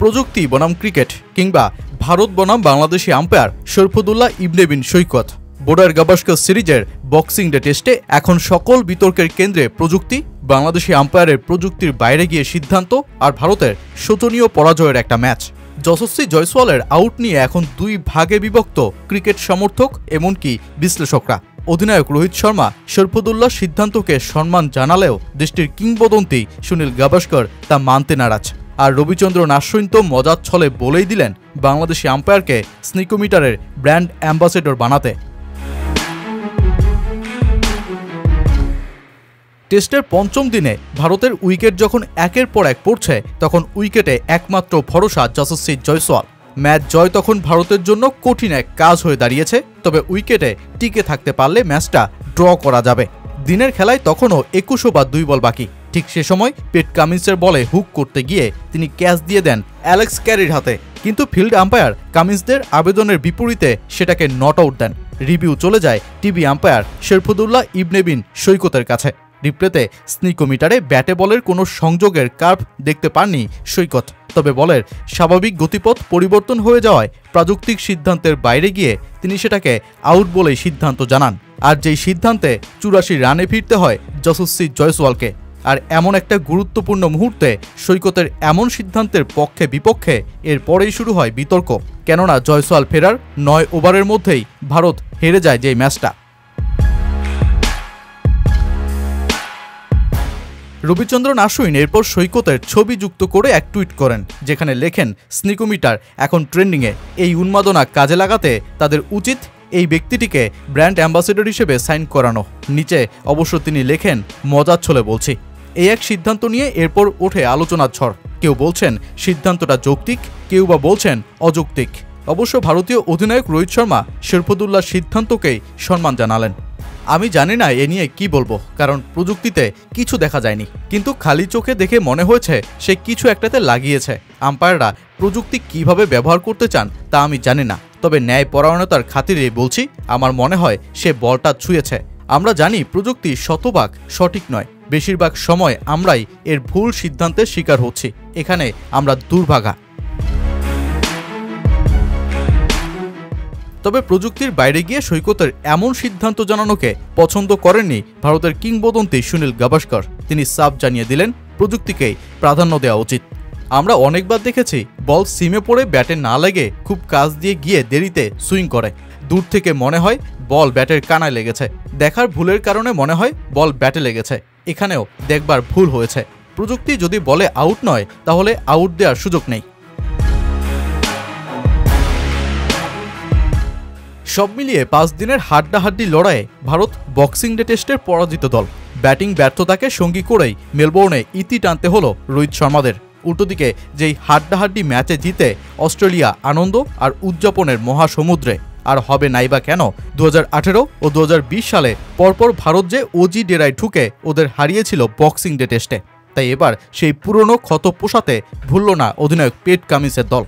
প্রযুক্তি বনাম ক্রিকেট কিংবা ভারত বনাম বাংলাদেশি আম্পায়ার শরীফুদ্দৌলা ইবনে বিন সৈকত। বর্ডার গাভাস্কার সিরিজের বক্সিং ডে টেস্টে এখন সকল বিতর্কের কেন্দ্রে প্রযুক্তি, বাংলাদেশি আম্পায়ারের প্রযুক্তির বাইরে গিয়ে সিদ্ধান্ত আর ভারতের শোচনীয় পরাজয়ের একটা ম্যাচ। যশস্বী জয়সওয়ালের আউট নিয়ে এখন দুই ভাগে বিভক্ত ক্রিকেট সমর্থক এমনকি বিশ্লেষকরা। অধিনায়ক রোহিত শর্মা শরীফুদ্দৌলার সিদ্ধান্তকে সম্মান জানালেও দেশটির কিংবদন্তি সুনীল গাভাস্কর তা মানতে নারাজ। আর রবিচন্দ্রন আশ্বিন তো মজার ছলে বলেই দিলেন বাংলাদেশি আম্পায়ারকে স্নিকোমিটারের ব্র্যান্ড অ্যাম্বাসেডর বানাতে। টেস্টের পঞ্চম দিনে ভারতের উইকেট যখন একের পর এক পড়ছে তখন উইকেটে একমাত্র ভরসা যশস্বী জয়সওয়াল। ম্যাচ জয় তখন ভারতের জন্য কঠিন এক কাজ হয়ে দাঁড়িয়েছে, তবে উইকেটে টিকে থাকতে পারলে ম্যাচটা ড্র করা যাবে। দিনের খেলায় তখনও 21 ওভার 2 বল বাকি। ঠিক সে সময় পেট কামিন্সের বলে হুক করতে গিয়ে তিনি ক্যাচ দিয়ে দেন অ্যালেক্স ক্যারির হাতে, কিন্তু ফিল্ড আম্পায়ার কামিন্সদের আবেদনের বিপরীতে সেটাকে নট আউট দেন। রিভিউ চলে যায় টিভি আম্পায়ার শরীফুদ্দৌলা ইবনে বিন সৈকতের কাছে। রিপ্লেতে স্নিকোমিটারে ব্যাটে বলের কোনো সংযোগের কার্ভ দেখতে পাননি সৈকত, তবে বলের স্বাভাবিক গতিপথ পরিবর্তন হয়ে যাওয়ায় প্রাযুক্তিক সিদ্ধান্তের বাইরে গিয়ে তিনি সেটাকে আউট বলেই সিদ্ধান্ত জানান। আর যেই সিদ্ধান্তে 84 রানে ফিরতে হয় যশস্বী জয়সওয়ালকে। আর এমন একটা গুরুত্বপূর্ণ মুহূর্তে সৈকতের এমন সিদ্ধান্তের পক্ষে বিপক্ষে এরপরেই শুরু হয় বিতর্ক, কেননা জয়সওয়াল ফেরার 9 ওভারের মধ্যেই ভারত হেরে যায় যে ম্যাচটা। রবিচন্দ্রন আশ্বিন এরপর সৈকতের ছবি যুক্ত করে এক টুইট করেন, যেখানে লেখেন স্নিকোমিটার এখন ট্রেন্ডিংয়ে, এই উন্মাদনা কাজে লাগাতে তাদের উচিত এই ব্যক্তিটিকে ব্র্যান্ড অ্যাম্বাসেডর হিসেবে সাইন করানো। নিচে অবশ্য তিনি লেখেন, মজার ছলে বলছি। এই এক সিদ্ধান্ত নিয়ে এরপর ওঠে আলোচনার ঝড়। কেউ বলছেন সিদ্ধান্তটা যৌক্তিক, কেউ বা বলছেন অযৌক্তিক। অবশ্য ভারতীয় অধিনায়ক রোহিত শর্মা শরীফুদ্দৌলার সিদ্ধান্তকেই সম্মান জানালেন। আমি জানি না এ নিয়ে কি বলবো, কারণ প্রযুক্তিতে কিছু দেখা যায়নি, কিন্তু খালি চোখে দেখে মনে হয়েছে সে কিছু একটাতে লাগিয়েছে। আম্পায়াররা প্রযুক্তি কিভাবে ব্যবহার করতে চান তা আমি জানি না, তবে ন্যায়পরায়ণতার খাতিরে বলছি, আমার মনে হয় সে বলটা ছুঁয়েছে। আমরা জানি প্রযুক্তি শতভাগ সঠিক নয়, বেশিরভাগ সময় আমরাই এর ভুল সিদ্ধান্তের শিকার হচ্ছি। এখানে আমরা দুর্ভাগা। তবে প্রযুক্তির বাইরে গিয়ে সৈকতের এমন সিদ্ধান্ত জানানোকে পছন্দ করেননি ভারতের কিংবদন্তি সুনীল গাভাস্কর। তিনি সাফ জানিয়ে দিলেন, প্রযুক্তিকেই প্রাধান্য দেওয়া উচিত। আমরা অনেকবার দেখেছি বল সিমে পড়ে ব্যাটে না লেগে খুব কাছ দিয়ে গিয়ে দেরিতে সুইং করে। দূর থেকে মনে হয় বল ব্যাটের কানায় লেগেছে, দেখার ভুলের কারণে মনে হয় বল ব্যাটে লেগেছে। এখানেও দেখবার ভুল হয়েছে। প্রযুক্তি যদি বলে আউট নয়, তাহলে আউট দেওয়ার সুযোগ নেই। সব মিলিয়ে 5 দিনের হাড্ডাহাড্ডি লড়াইয়ে ভারত বক্সিং ডে টেস্টের পরাজিত দল। ব্যাটিং ব্যর্থতাকে সঙ্গী করেই মেলবোর্নে ইতি টানতে হলো রোহিত শর্মাদের। উল্টোদিকে যেই হাড্ডাহাড্ডি ম্যাচে জিতে অস্ট্রেলিয়া আনন্দ আর উদযাপনের মহাসমুদ্রে। আর হবে নাইবা কেন, 2018 ও 2020 সালে পরপর ভারত যে ওজি ডেরায় ঢুকে ওদের হারিয়েছিল বক্সিং ডে টেস্টে। তাই এবার সেই পুরনো ক্ষত পোষাতে ভুলল না অধিনায়ক পেট কামিন্সের দল।